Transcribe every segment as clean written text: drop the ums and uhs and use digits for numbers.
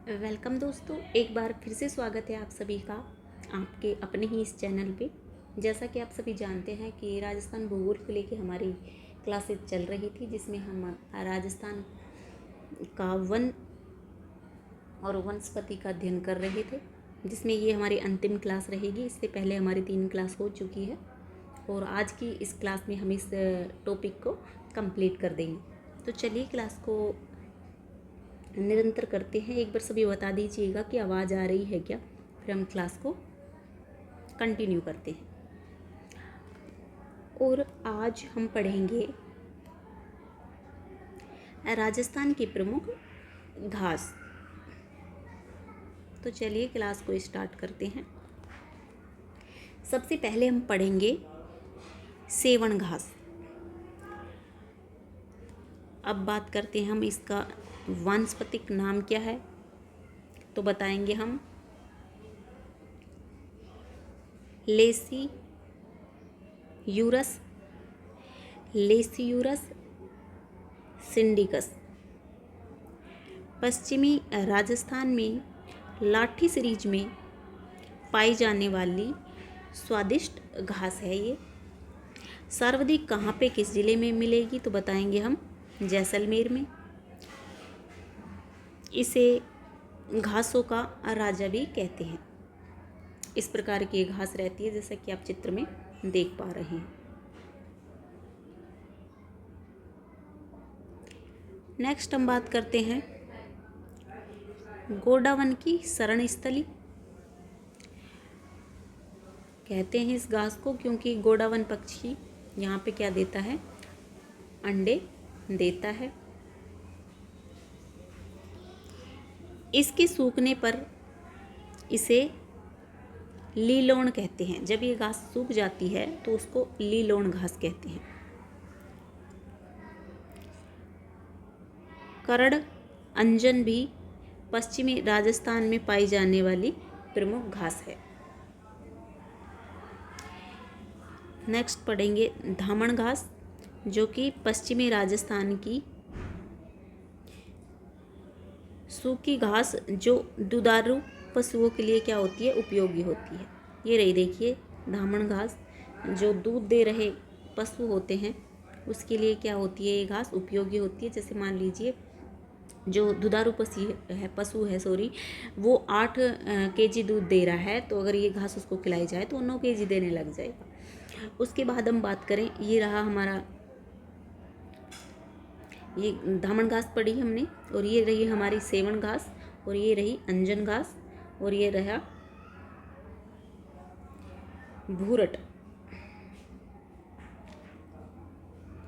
Welcome दोस्तों, एक बार फिर से स्वागत है आप सभी का आपके अपने ही इस चैनल पे। जैसा कि आप सभी जानते हैं कि राजस्थान भूगोल को लेके हमारी क्लासेस चल रही थी, जिसमें हम राजस्थान का वन और वनस्पति का अध्ययन कर रहे थे, जिसमें ये हमारी अंतिम क्लास रहेगी। इससे पहले हमारी 3 क्लास हो चुकी है और आज की इस क्लास में हम इस टॉपिक को कंप्लीट कर देंगे। तो चलिए क्लास को निरंतर करते हैं। एक बार सभी बता दीजिएगा कि आवाज़ आ रही है क्या, फिर हम क्लास को कंटिन्यू करते हैं। और आज हम पढ़ेंगे राजस्थान की प्रमुख घास। तो चलिए क्लास को स्टार्ट करते हैं। सबसे पहले हम पढ़ेंगे सेवण घास। अब बात करते हैं हम इसका वानस्पतिक नाम क्या है, तो बताएंगे हम लेसियूरस सिंडिकस। पश्चिमी राजस्थान में लाठी सीरीज में पाई जाने वाली स्वादिष्ट घास है। ये सर्वाधिक कहाँ पे किस ज़िले में मिलेगी, तो बताएंगे हम जैसलमेर में। इसे घासों का राजा भी कहते हैं। इस प्रकार की घास रहती है, जैसा कि आप चित्र में देख पा रहे हैं। नेक्स्ट हम बात करते हैं गोडावन की शरण स्थली। कहते हैं इस घास को क्योंकि गोडावन पक्षी यहाँ पे क्या देता है, अंडे देता है। इसके सूखने पर इसे लीलोण कहते हैं। जब ये घास सूख जाती है तो उसको लीलोण घास कहते हैं। करड़ अंजन भी पश्चिमी राजस्थान में पाई जाने वाली प्रमुख घास है। नेक्स्ट पढ़ेंगे धामण घास, जो कि पश्चिमी राजस्थान की सूखी घास जो दुधारू पशुओं के लिए क्या होती है, उपयोगी होती है। ये रही देखिए धामण घास, जो दूध दे रहे पशु होते हैं उसके लिए क्या होती है, ये घास उपयोगी होती है। जैसे मान लीजिए जो दुधारू पशु है वो 8 केजी दूध दे रहा है, तो अगर ये घास उसको खिलाई जाए तो 9 केजी देने लग जाएगा। उसके बाद हम बात करें, ये रहा हमारा, ये धामण घास पढ़ी हमने, और ये रही हमारी सेवण घास, और ये रही अंजन घास, और ये रहा भूरट,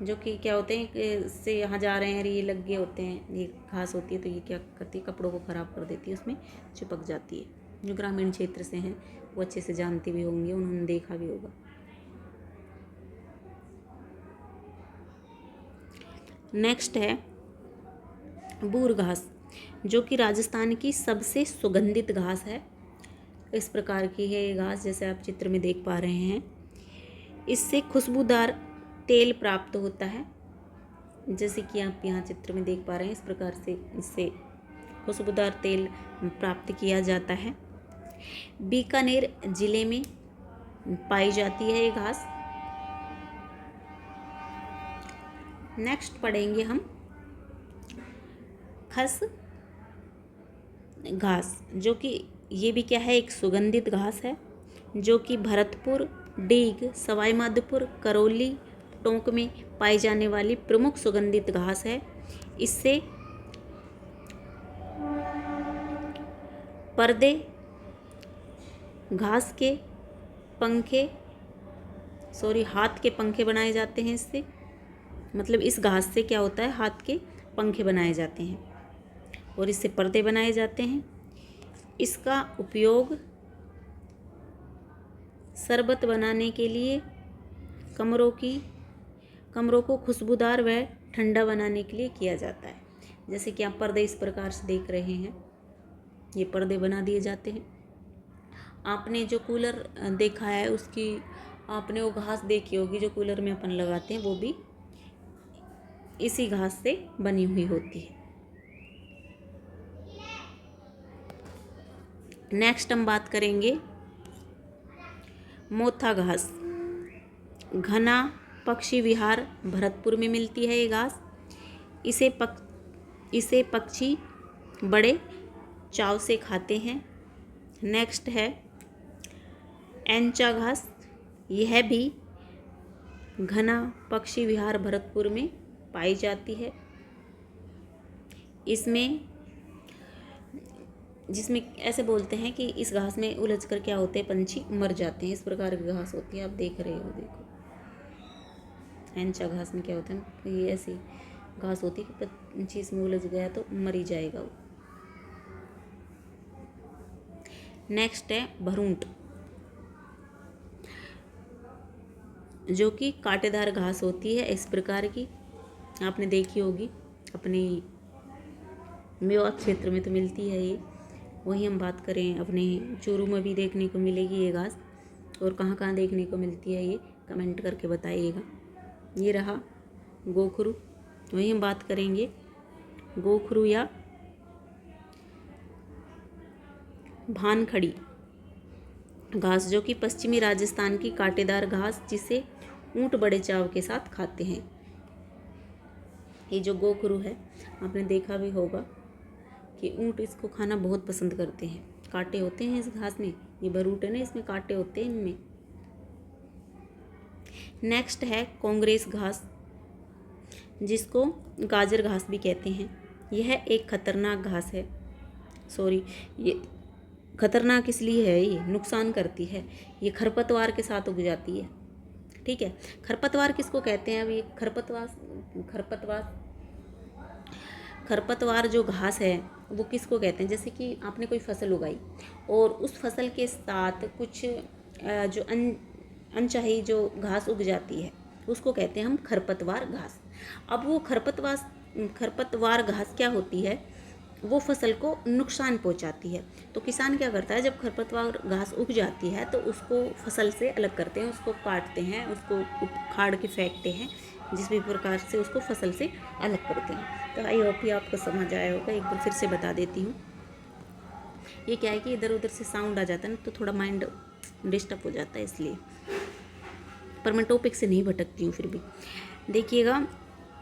जो कि क्या होते हैं कि से यहाँ जा रहे हैं, ये लग गए होते हैं, ये घास होती है तो ये क्या करती है, कपड़ों को ख़राब कर देती है, उसमें चिपक जाती है। जो ग्रामीण क्षेत्र से हैं वो अच्छे से जानते भी होंगे, उन्होंने देखा भी होगा। नेक्स्ट है बूर घास, जो कि राजस्थान की सबसे सुगंधित घास है। इस प्रकार की है ये घास, जैसे आप चित्र में देख पा रहे हैं। इससे खुशबूदार तेल प्राप्त होता है, जैसे कि आप यहाँ चित्र में देख पा रहे हैं। इस प्रकार से इससे खुशबूदार तेल प्राप्त किया जाता है। बीकानेर जिले में पाई जाती है ये घास। नेक्स्ट पढ़ेंगे हम खस घास, जो कि ये भी क्या है, एक सुगंधित घास है, जो कि भरतपुर, डीग, सवाई माधोपुर, करौली, टोंक में पाई जाने वाली प्रमुख सुगंधित घास है। इससे पर्दे, घास के पंखे, हाथ के पंखे बनाए जाते हैं। इससे मतलब इस घास से क्या होता है, हाथ के पंखे बनाए जाते हैं और इससे पर्दे बनाए जाते हैं। इसका उपयोग शरबत बनाने के लिए, कमरों को खुशबूदार व ठंडा बनाने के लिए किया जाता है। जैसे कि आप पर्दे इस प्रकार से देख रहे हैं, ये पर्दे बना दिए जाते हैं। आपने जो कूलर देखा है उसकी आपने वो घास देखी होगी जो कूलर में अपन लगाते हैं, वो भी इसी घास से बनी हुई होती है। नेक्स्ट हम बात करेंगे मोथा घास। घना पक्षी विहार भरतपुर में मिलती है ये घास। इसे पक्षी बड़े चाव से खाते हैं। नेक्स्ट है एंचा घास। यह भी घना पक्षी विहार भरतपुर में पाई जाती है। जिसमें ऐसे बोलते हैं कि इस घास में उलझ कर क्या होते हैं, पंछी मर जाते हैं। इस प्रकार की घास होती है, आप देख रहे हो, देखो एंचा घास में क्या होता है, ये ऐसी घास होती है कि पंछी इसमें उलझ गया तो मर ही जाएगा वो। नेक्स्ट है भरूंट, जो कि कांटेदार घास होती है इस प्रकार की, आपने देखी होगी अपने मेवात क्षेत्र में तो मिलती है ये। वहीं हम बात करें अपने चूरू में भी देखने को मिलेगी ये घास, और कहाँ कहाँ देखने को मिलती है ये कमेंट करके बताइएगा। ये रहा गोखरू। वहीं हम बात करेंगे गोखरू या भानखड़ी घास, जो कि पश्चिमी राजस्थान की कांटेदार घास, जिसे ऊंट बड़े चाव के साथ खाते हैं। ये जो गोखरू है, आपने देखा भी होगा कि ऊंट इसको खाना बहुत पसंद करते हैं। कांटे होते हैं इस घास में, ये भरूट है ना, इसमें कांटे होते हैं इनमें। नेक्स्ट है कांग्रेस घास, जिसको गाजर घास भी कहते हैं। यह एक खतरनाक घास है। ये खतरनाक इसलिए है, ये नुकसान करती है। ये खरपतवार के साथ उग जाती है, ठीक है। खरपतवार किसको कहते हैं? अब ये खरपतवार जो घास है वो किसको कहते हैं? जैसे कि आपने कोई फसल उगाई और उस फसल के साथ कुछ जो अनचाही जो घास उग जाती है, उसको कहते हैं हम खरपतवार घास। अब वो खरपतवार घास क्या होती है, वो फसल को नुकसान पहुंचाती है। तो किसान क्या करता है, जब खरपतवार घास उग जाती है तो उसको फसल से अलग करते हैं, उसको काटते हैं, उसको उखाड़ के फेंकते हैं, जिस भी प्रकार से उसको फसल से अलग करते हैं। तो आई होप कि आपको समझ आया होगा। एक बार फिर से बता देती हूँ। ये क्या है कि इधर उधर से साउंड आ जाता है ना, तो थोड़ा माइंड डिस्टर्ब हो जाता है, इसलिए। पर मैं टॉपिक से नहीं भटकती हूँ फिर भी। देखिएगा,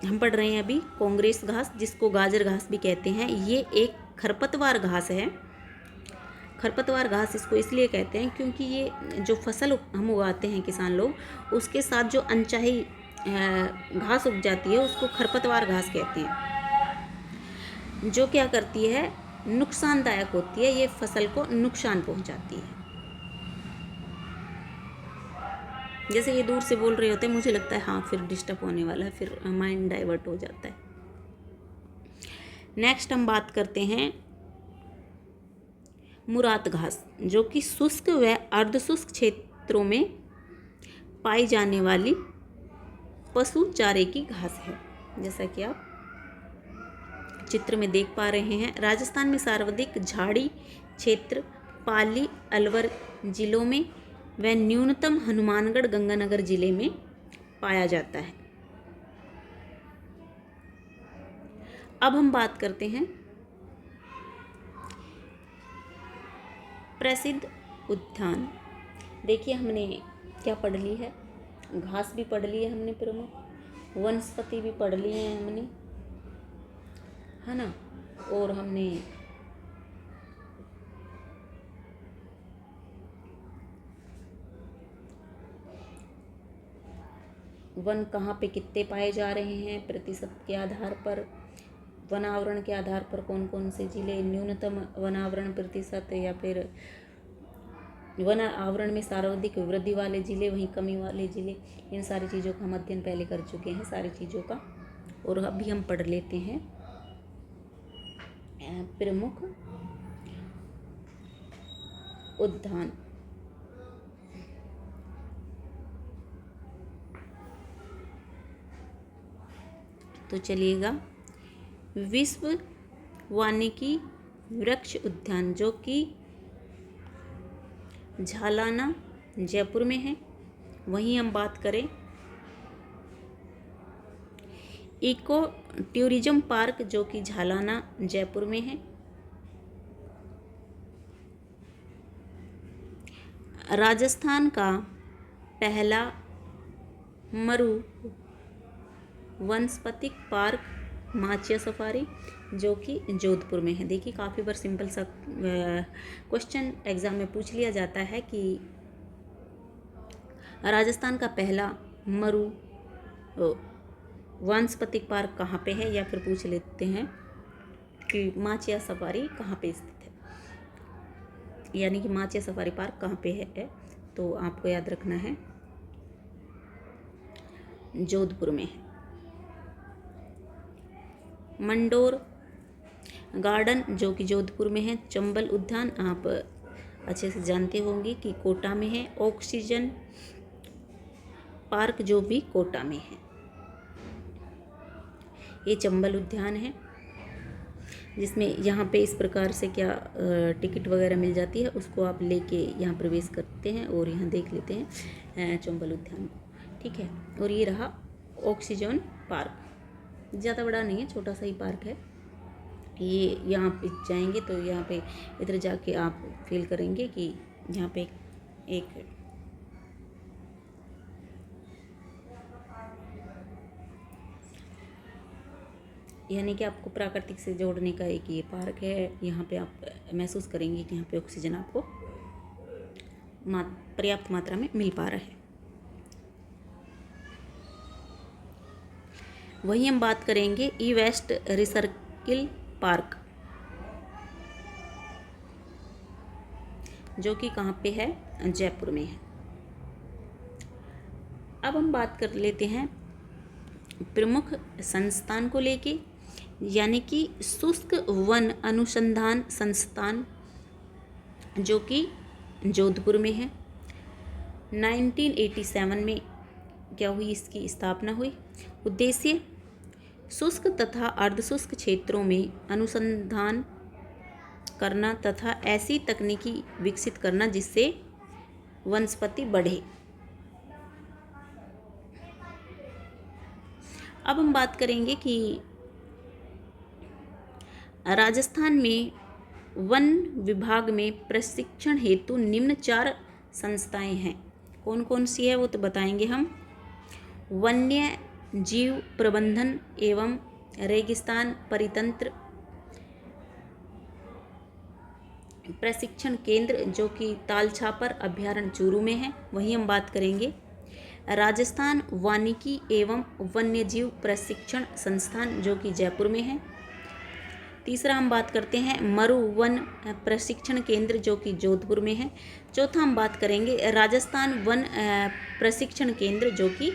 हम पढ़ रहे हैं अभी कांग्रेस घास, जिसको गाजर घास भी कहते हैं। ये एक खरपतवार घास है। खरपतवार घास इसको इसलिए कहते हैं क्योंकि ये जो फसल हम उगाते हैं किसान लोग, उसके साथ जो अनचाही घास उग जाती है, उसको खरपतवार घास कहते हैं, जो क्या करती है, नुकसानदायक होती है। ये फसल को नुकसान पहुंचाती है। जैसे ये दूर से बोल रहे होते हैं, मुझे लगता है हाँ फिर डिस्टर्ब होने वाला है, फिर माइंड डाइवर्ट हो जाता है। नेक्स्ट हम बात करते हैं मुरात घास, जो कि शुष्क व अर्धशुष्क क्षेत्रों में पाई जाने वाली पशु चारे की घास है। जैसा कि आप चित्र में देख पा रहे हैं, राजस्थान में सर्वाधिक झाड़ी क्षेत्र पाली अलवर जिलों में व न्यूनतम हनुमानगढ़ गंगानगर जिले में पाया जाता है। अब हम बात करते हैं प्रसिद्ध उद्यान। देखिए, हमने क्या पढ़ ली है, घास भी पढ़ ली है हमने, प्रमुख वनस्पति भी पढ़ ली है हमने, है ना। और हमने वन कहाँ पे कितने पाए जा रहे हैं, प्रतिशत के आधार पर, वनावरण के आधार पर कौन कौन से जिले न्यूनतम वनावरण प्रतिशत, या फिर वन आवरण में सर्वाधिक वृद्धि वाले जिले, वहीं कमी वाले जिले, इन सारी चीज़ों का हम अध्ययन पहले कर चुके हैं, सारी चीज़ों का। और अभी हम पढ़ लेते हैं प्रमुख उद्यान। तो चलिएगा, विश्व वानिकी वृक्ष उद्यान, जो कि झालाना जयपुर में है। वहीं हम बात करें इको टूरिज्म पार्क, जो कि झालाना जयपुर में है। राजस्थान का पहला मरु वनस्पतिक पार्क माचिया सफारी जो कि जोधपुर में है। देखिए काफ़ी बार सिंपल सा क्वेश्चन एग्जाम में पूछ लिया जाता है कि राजस्थान का पहला मरु वनस्पतिक पार्क कहाँ पे है, या फिर पूछ लेते हैं कि माचिया सफारी कहाँ पे स्थित है, यानी कि माचिया सफारी पार्क कहाँ पे है। तो आपको याद रखना है जोधपुर में है। मंडोर गार्डन जो कि जोधपुर में है। चंबल उद्यान आप अच्छे से जानते होंगे कि कोटा में है। ऑक्सीजन पार्क जो भी कोटा में है, ये चंबल उद्यान है, जिसमें यहाँ पे इस प्रकार से क्या टिकट वगैरह मिल जाती है, उसको आप लेके यहाँ प्रवेश करते हैं और यहाँ देख लेते हैं चंबल उद्यान को, ठीक है। और ये रहा ऑक्सीजन पार्क, ज़्यादा बड़ा नहीं है, छोटा सा ही पार्क है। ये यहाँ पे जाएंगे तो यहाँ पे इधर जाके आप फील करेंगे कि यहाँ पे एक यानी कि आपको प्राकृतिक से जोड़ने का एक ये पार्क है। यहाँ पे आप महसूस करेंगे कि यहाँ पे ऑक्सीजन आपको पर्याप्त मात्रा में मिल पा रहा है। वहीं हम बात करेंगे ई वेस्ट रिसर्किल पार्क जो कि कहाँ पे है, जयपुर में है। अब हम बात कर लेते हैं प्रमुख संस्थान को लेके, यानी कि शुष्क वन अनुसंधान संस्थान जो कि जोधपुर में है। 1987 में क्या हुई, इसकी स्थापना हुई। उद्देश्य शुष्क तथा अर्धशुष्क क्षेत्रों में अनुसंधान करना तथा ऐसी तकनीकी विकसित करना जिससे वनस्पति बढ़े। अब हम बात करेंगे कि राजस्थान में वन विभाग में प्रशिक्षण हेतु निम्न 4 संस्थाएं हैं। कौन कौन सी है वो तो बताएंगे हम। वन्य जीव प्रबंधन एवं रेगिस्तान परितंत्र प्रशिक्षण केंद्र जो कि तालछापर अभ्यारण्य चूरू में है। वहीं हम बात करेंगे राजस्थान वानिकी एवं वन्यजीव प्रशिक्षण संस्थान जो कि जयपुर में है। तीसरा हम बात करते हैं मरु वन प्रशिक्षण केंद्र जो कि जोधपुर में है। चौथा हम बात करेंगे राजस्थान वन प्रशिक्षण केंद्र जो कि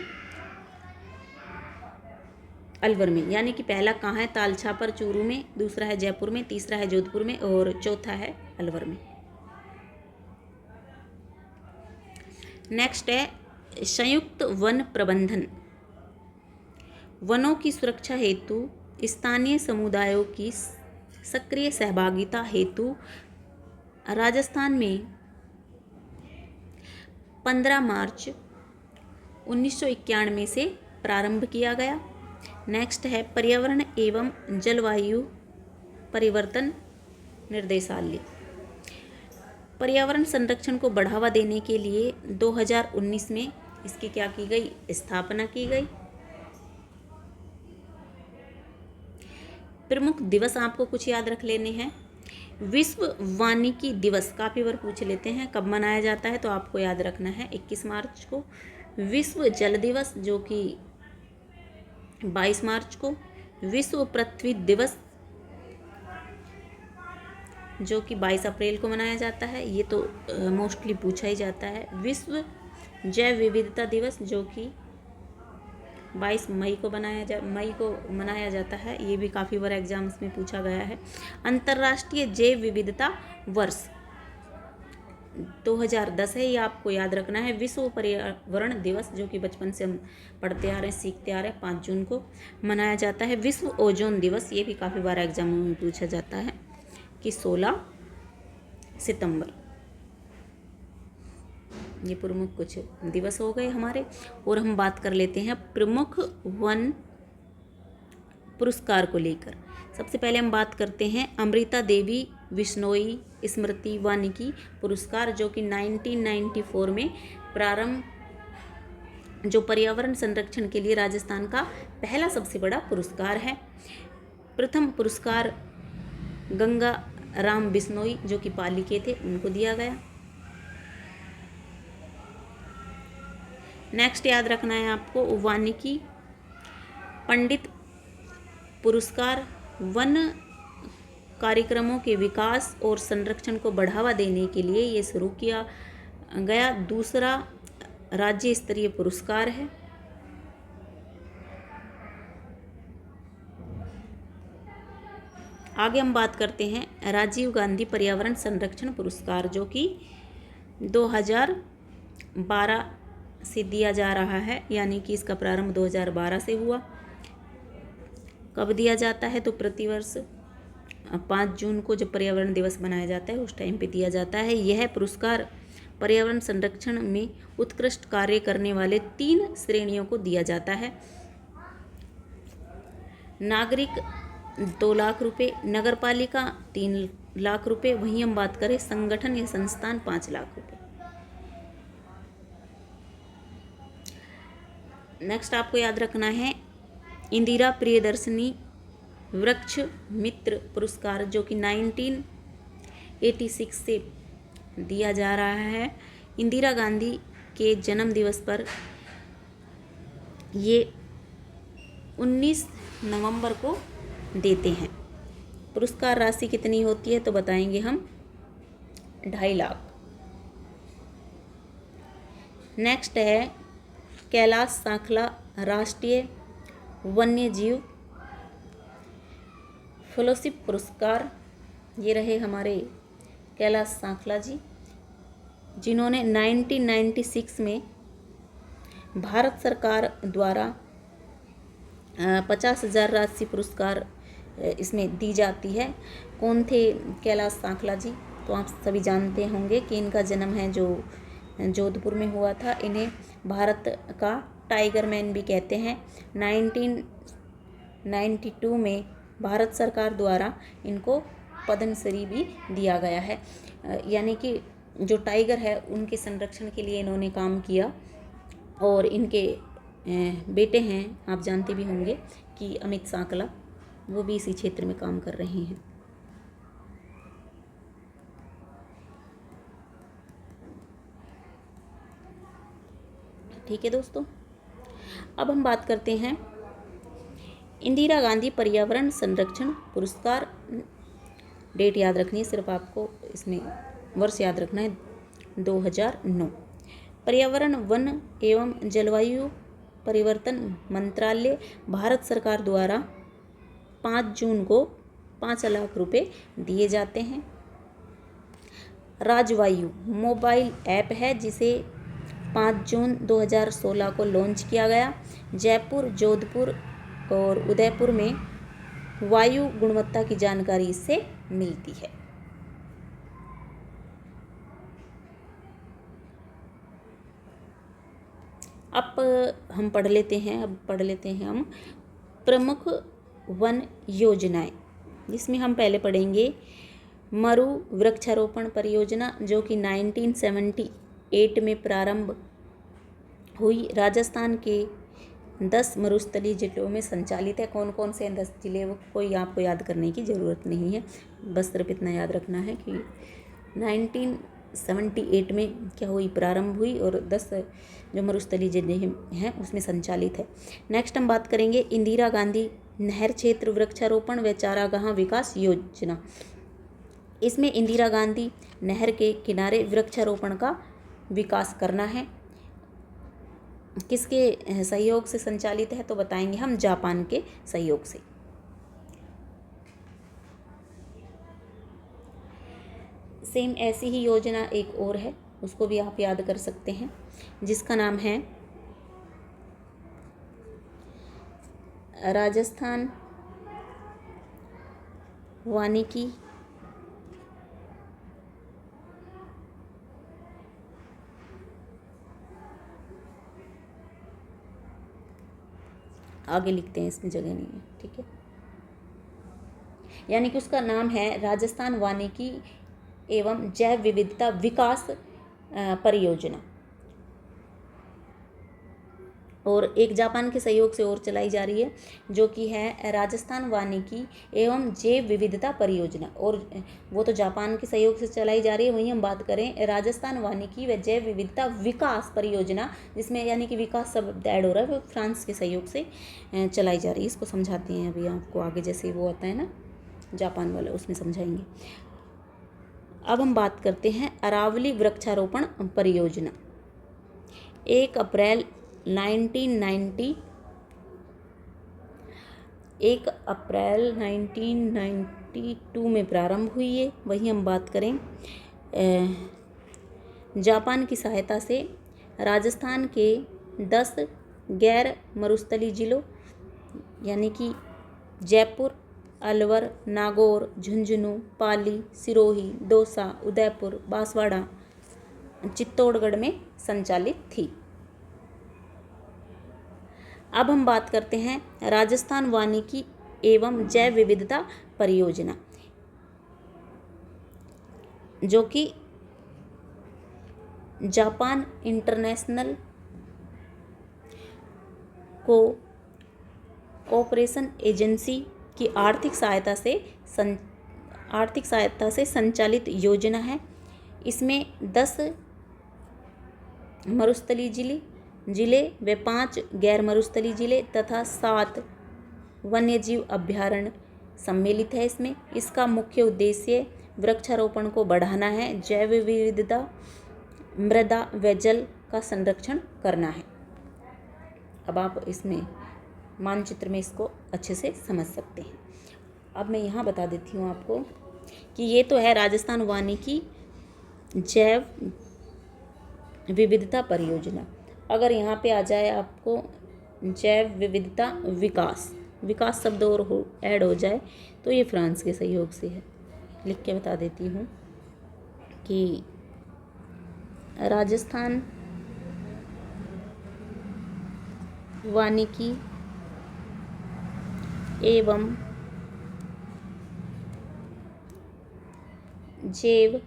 अलवर में, यानी कि पहला कहाँ है, तालछापर चूरू में, दूसरा है जयपुर में, तीसरा है जोधपुर में और चौथा है अलवर में। नेक्स्ट है संयुक्त वन प्रबंधन। वनों की सुरक्षा हेतु स्थानीय समुदायों की सक्रिय सहभागिता हेतु राजस्थान में 15 मार्च 1991 से प्रारंभ किया गया। नेक्स्ट है पर्यावरण एवं जलवायु परिवर्तन निर्देशालय। पर्यावरण संरक्षण को बढ़ावा देने के लिए 2019 में इसकी क्या की गई, स्थापना की गई। प्रमुख दिवस आपको कुछ याद रख लेने हैं। विश्व वानिकी दिवस काफ़ी बार पूछ लेते हैं, कब मनाया जाता है, तो आपको याद रखना है 21 मार्च को। विश्व जल दिवस जो कि 22 मार्च को। विश्व पृथ्वी दिवस जो कि 22 अप्रैल को मनाया जाता है, ये तो मोस्टली पूछा ही जाता है। विश्व जैव विविधता दिवस जो कि 22 मई को मनाया जाता है, ये भी काफ़ी बार एग्जाम्स में पूछा गया है। अंतर्राष्ट्रीय जैव विविधता वर्ष 2010 है, ये आपको याद रखना है। विश्व पर्यावरण दिवस जो कि बचपन से हम पढ़ते आ रहे हैं, सीखते आ रहे हैं, 5 जून को मनाया जाता है। विश्व ओजोन दिवस, ये भी काफ़ी बार एग्जामों में पूछा जाता है कि 16 सितंबर। ये प्रमुख कुछ दिवस हो गए हमारे। और हम बात कर लेते हैं प्रमुख वन पुरस्कार को लेकर। सबसे पहले हम बात करते हैं अमृता देवी बिश्नोई स्मृति वानिकी पुरस्कार, जो कि 1994 में प्रारंभ, जो पर्यावरण संरक्षण के लिए राजस्थान का पहला सबसे बड़ा पुरस्कार है। प्रथम पुरस्कार गंगा राम बिश्नोई, जो कि पाली के थे, उनको दिया गया। नेक्स्ट याद रखना है आपको, वानिकी पंडित पुरस्कार वन कार्यक्रमों के विकास और संरक्षण को बढ़ावा देने के लिए ये शुरू किया गया दूसरा राज्य स्तरीय पुरस्कार है। आगे हम बात करते हैं राजीव गांधी पर्यावरण संरक्षण पुरस्कार, जो कि 2012 से दिया जा रहा है, यानी कि इसका प्रारंभ 2012 से हुआ। कब दिया जाता है? तो प्रतिवर्ष 5 जून को जब पर्यावरण दिवस मनाया जाता है उस टाइम पे दिया जाता है। यह पुरस्कार पर्यावरण संरक्षण में उत्कृष्ट कार्य करने वाले 3 श्रेणियों को दिया जाता है। नागरिक 2 लाख रुपए, नगर पालिका 3 लाख रुपए, वहीं हम बात करें संगठन या संस्थान 5 लाख रुपए। नेक्स्ट आपको याद रखना है इंदिरा प्रियदर्शनी वृक्ष मित्र पुरस्कार, जो कि 1986 से दिया जा रहा है। इंदिरा गांधी के जन्म दिवस पर ये 19 नवंबर को देते हैं। पुरस्कार राशि कितनी होती है तो बताएंगे हम, 2.5 लाख। नेक्स्ट है कैलाश सांखला राष्ट्रीय वन्य जीव फेलोशिप पुरस्कार। ये रहे हमारे कैलाश सांखला जी, जिन्होंने 1996 में भारत सरकार द्वारा 50,000 राशि पुरस्कार इसमें दी जाती है। कौन थे कैलाश सांखला जी? तो आप सभी जानते होंगे कि इनका जन्म है जो जोधपुर में हुआ था। इन्हें भारत का टाइगर मैन भी कहते हैं। 1992 में भारत सरकार द्वारा इनको पद्मश्री भी दिया गया है, यानी कि जो टाइगर है उनके संरक्षण के लिए इन्होंने काम किया। और इनके बेटे हैं, आप जानते भी होंगे कि अमित सांखला, वो भी इसी क्षेत्र में काम कर रहे हैं। ठीक है दोस्तों, अब हम बात करते हैं इंदिरा गांधी पर्यावरण संरक्षण पुरस्कार। डेट याद रखनी है, सिर्फ आपको इसमें वर्ष याद रखना है, 2009। पर्यावरण वन एवं जलवायु परिवर्तन मंत्रालय भारत सरकार द्वारा 5 जून को 5 लाख रुपए दिए जाते हैं। राजवायु मोबाइल ऐप है, जिसे 5 जून 2016 को लॉन्च किया गया। जयपुर, जोधपुर और उदयपुर में वायु गुणवत्ता की जानकारी इससे मिलती है। अब हम पढ़ लेते हैं हम प्रमुख वन योजनाएं, जिसमें हम पहले पढ़ेंगे मरु वृक्षारोपण परियोजना, जो कि 1978 में प्रारंभ हुई। राजस्थान के 10 मरुस्थलीय जिलों में संचालित है। कौन कौन से 10 जिले, वो कोई आपको याद करने की ज़रूरत नहीं है, बस सिर्फ इतना याद रखना है कि 1978 में क्या हुई, प्रारंभ हुई, और 10 जो मरुस्थलीय जिले हैं उसमें संचालित है। नेक्स्ट हम बात करेंगे इंदिरा गांधी नहर क्षेत्र वृक्षारोपण व चारागाह विकास योजना। इसमें इंदिरा गांधी नहर के किनारे वृक्षारोपण का विकास करना है। किसके सहयोग से संचालित है तो बताएंगे हम, जापान के सहयोग से। सेम ऐसी ही योजना एक और है, उसको भी आप याद कर सकते हैं, जिसका नाम है राजस्थान वानिकी आगे लिखते हैं, इसमें जगह नहीं है, ठीक है। यानी कि उसका नाम है राजस्थान वानिकी एवं जैव विविधता विकास परियोजना। और एक जापान के सहयोग से और चलाई जा रही है, जो कि है राजस्थान वानिकी एवं जैव विविधता परियोजना। और वो तो जापान के सहयोग से चलाई जा रही है, वहीं हम बात करें राजस्थान वानिकी व जैव विविधता विकास परियोजना, जिसमें यानी कि विकास शब्द ऐड हो रहा है, वो फ्रांस के सहयोग से चलाई जा रही है। इसको समझाते हैं अभी आपको आगे, जैसे वो आता है ना जापान वाला, उसमें समझाएंगे। अब हम बात करते हैं अरावली वृक्षारोपण परियोजना। 1 अप्रैल 1992 में प्रारंभ हुई है। वहीं हम बात करें जापान की सहायता से राजस्थान के 10 गैर मरुस्थलीय जिलों यानी कि जयपुर, अलवर, नागौर, झुंझुनू, पाली, सिरोही, दौसा, उदयपुर, बांसवाड़ा, चित्तौड़गढ़ में संचालित थी। अब हम बात करते हैं राजस्थान वानिकी एवं जैव विविधता परियोजना, जो कि जापान इंटरनेशनल कोऑपरेशन एजेंसी की आर्थिक सहायता से संचालित योजना है। इसमें 10 मरुस्थलीय जिले व 5 गैर मरुस्थलीय जिले तथा 7 वन्यजीव अभयारण्य सम्मिलित है। इसका मुख्य उद्देश्य वृक्षारोपण को बढ़ाना है, जैव विविधता, मृदा व जल का संरक्षण करना है। अब आप इसमें मानचित्र में इसको अच्छे से समझ सकते हैं। अब मैं यहाँ बता देती हूँ आपको कि ये तो है राजस्थान वानिकी जैव विविधता परियोजना। अगर यहाँ पे आ जाए आपको जैव विविधता विकास शब्द और ऐड हो जाए तो ये फ्रांस के सहयोग से है। लिख के बता देती हूँ कि राजस्थान वानिकी एवं जैव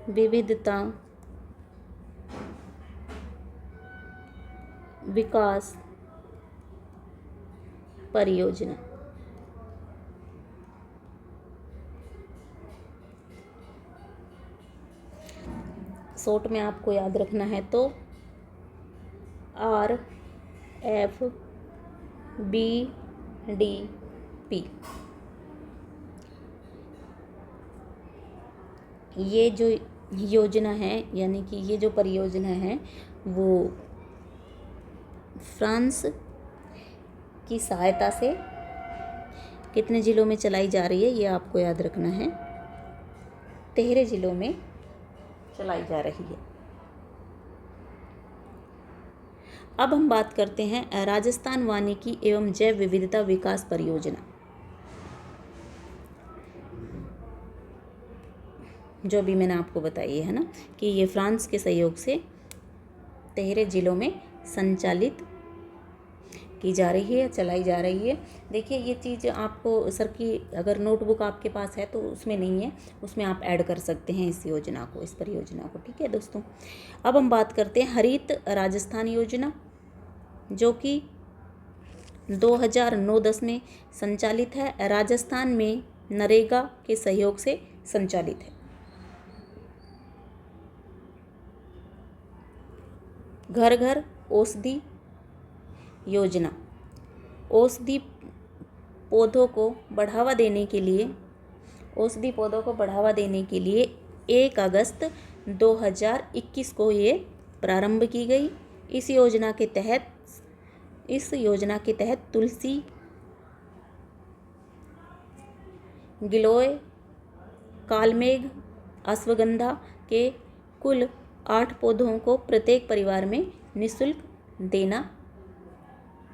विविधता विकास परियोजना। शॉर्ट में आपको याद रखना है तो RFBDP। ये जो योजना है यानी कि ये जो परियोजना है वो फ्रांस की सहायता से कितने ज़िलों में चलाई जा रही है ये आपको याद रखना है। 13 ज़िलों में चलाई जा रही है। अब हम बात करते हैं राजस्थान वानिकी एवं जैव विविधता विकास परियोजना, जो भी मैंने आपको बताई है ना कि ये फ्रांस के सहयोग से 13 ज़िलों में संचालित की जा रही है, चलाई जा रही है। देखिए ये चीज़ आपको सर की अगर नोटबुक आपके पास है तो उसमें नहीं है, उसमें आप ऐड कर सकते हैं इस योजना को, इस परियोजना को। ठीक है दोस्तों। अब हम बात करते हैं हरित राजस्थान योजना, जो कि 2009-10 में संचालित है। राजस्थान में नरेगा के सहयोग से संचालित है। घर घर औषधि योजना, औषधि पौधों को बढ़ावा देने के लिए 1 अगस्त 2021 को ये प्रारंभ की गई। इस योजना के तहत तुलसी, गिलोय, कालमेघ, अश्वगंधा के कुल 8 पौधों को प्रत्येक परिवार में निःशुल्क देना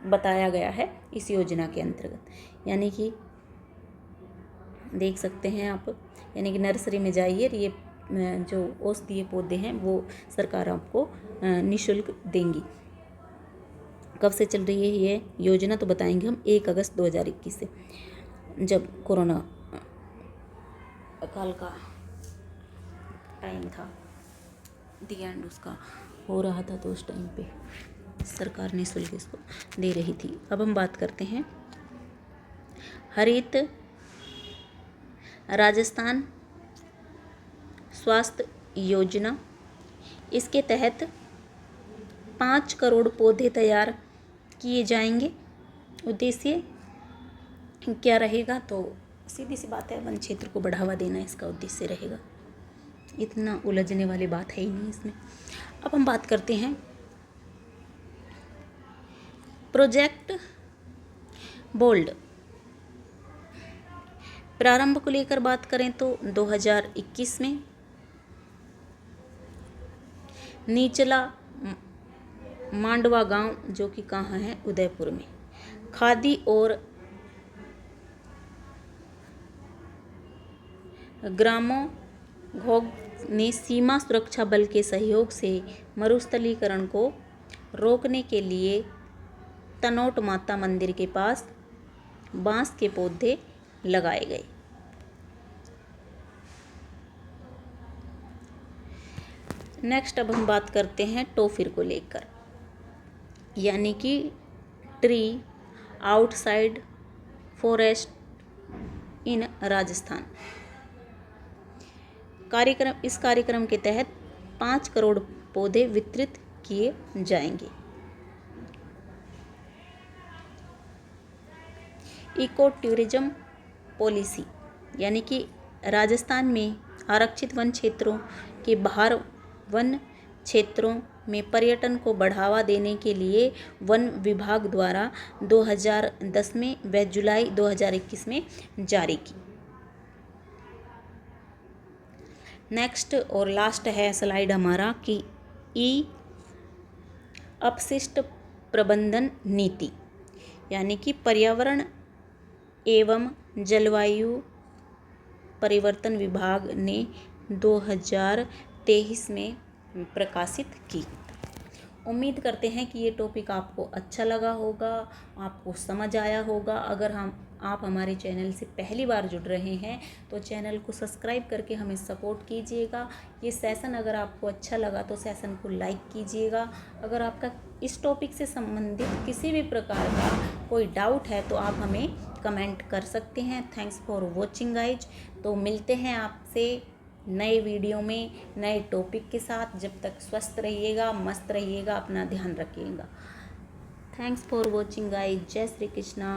बताया गया है इस योजना के अंतर्गत। यानी कि देख सकते हैं आप, यानी कि नर्सरी में जाइए, ये जो औषधीय पौधे हैं वो सरकार आपको निःशुल्क देंगी। कब से चल रही है ये योजना तो बताएंगे हम 1 अगस्त 2021 से, जब कोरोना काल का टाइम था, दी एंड उसका हो रहा था, तो उस टाइम पे सरकार निःशुल्क इसको दे रही थी। अब हम बात करते हैं हरित राजस्थान स्वास्थ्य योजना। इसके तहत 5 करोड़ पौधे तैयार किए जाएंगे। उद्देश्य क्या रहेगा? तो सीधी सी बात है, वन क्षेत्र को बढ़ावा देना इसका उद्देश्य रहेगा। इतना उलझने वाली बात है ही नहीं इसमें। अब हम बात करते हैं प्रोजेक्ट बोल्ड। प्रारंभ को लेकर बात करें तो 2021 में नीचला मांडवा गांव, जो कि कहाँ है, उदयपुर में, खादी और ग्रामोद्योग ने सीमा सुरक्षा बल के सहयोग से मरुस्थलीकरण को रोकने के लिए तनोट माता मंदिर के पास बांस के पौधे लगाए गए। नेक्स्ट अब हम बात करते हैं टोफिर को लेकर, यानी कि ट्री आउटसाइड फॉरेस्ट इन राजस्थान। इस कार्यक्रम के तहत 5 करोड़ पौधे वितरित किए जाएंगे। इको टूरिज्म पॉलिसी, यानी कि राजस्थान में आरक्षित वन क्षेत्रों के बाहर वन क्षेत्रों में पर्यटन को बढ़ावा देने के लिए वन विभाग द्वारा 2010 में व जुलाई 2021 में जारी की। नेक्स्ट और लास्ट है स्लाइड हमारा कि ई अपशिष्ट प्रबंधन नीति, यानी कि पर्यावरण एवं जलवायु परिवर्तन विभाग ने 2023 में प्रकाशित की। उम्मीद करते हैं कि ये टॉपिक आपको अच्छा लगा होगा, आपको समझ आया होगा। अगर आप हमारे चैनल से पहली बार जुड़ रहे हैं तो चैनल को सब्सक्राइब करके हमें सपोर्ट कीजिएगा। ये सेशन अगर आपको अच्छा लगा तो सेशन को लाइक कीजिएगा। अगर आपका इस टॉपिक से संबंधित किसी भी प्रकार का कोई डाउट है तो आप हमें कमेंट कर सकते हैं। Thanks for watching guys. तो मिलते हैं आपसे नए वीडियो में नए टॉपिक के साथ। जब तक स्वस्थ रहिएगा, मस्त रहिएगा, अपना ध्यान रखिएगा। Thanks for watching guys. जय श्री कृष्णा।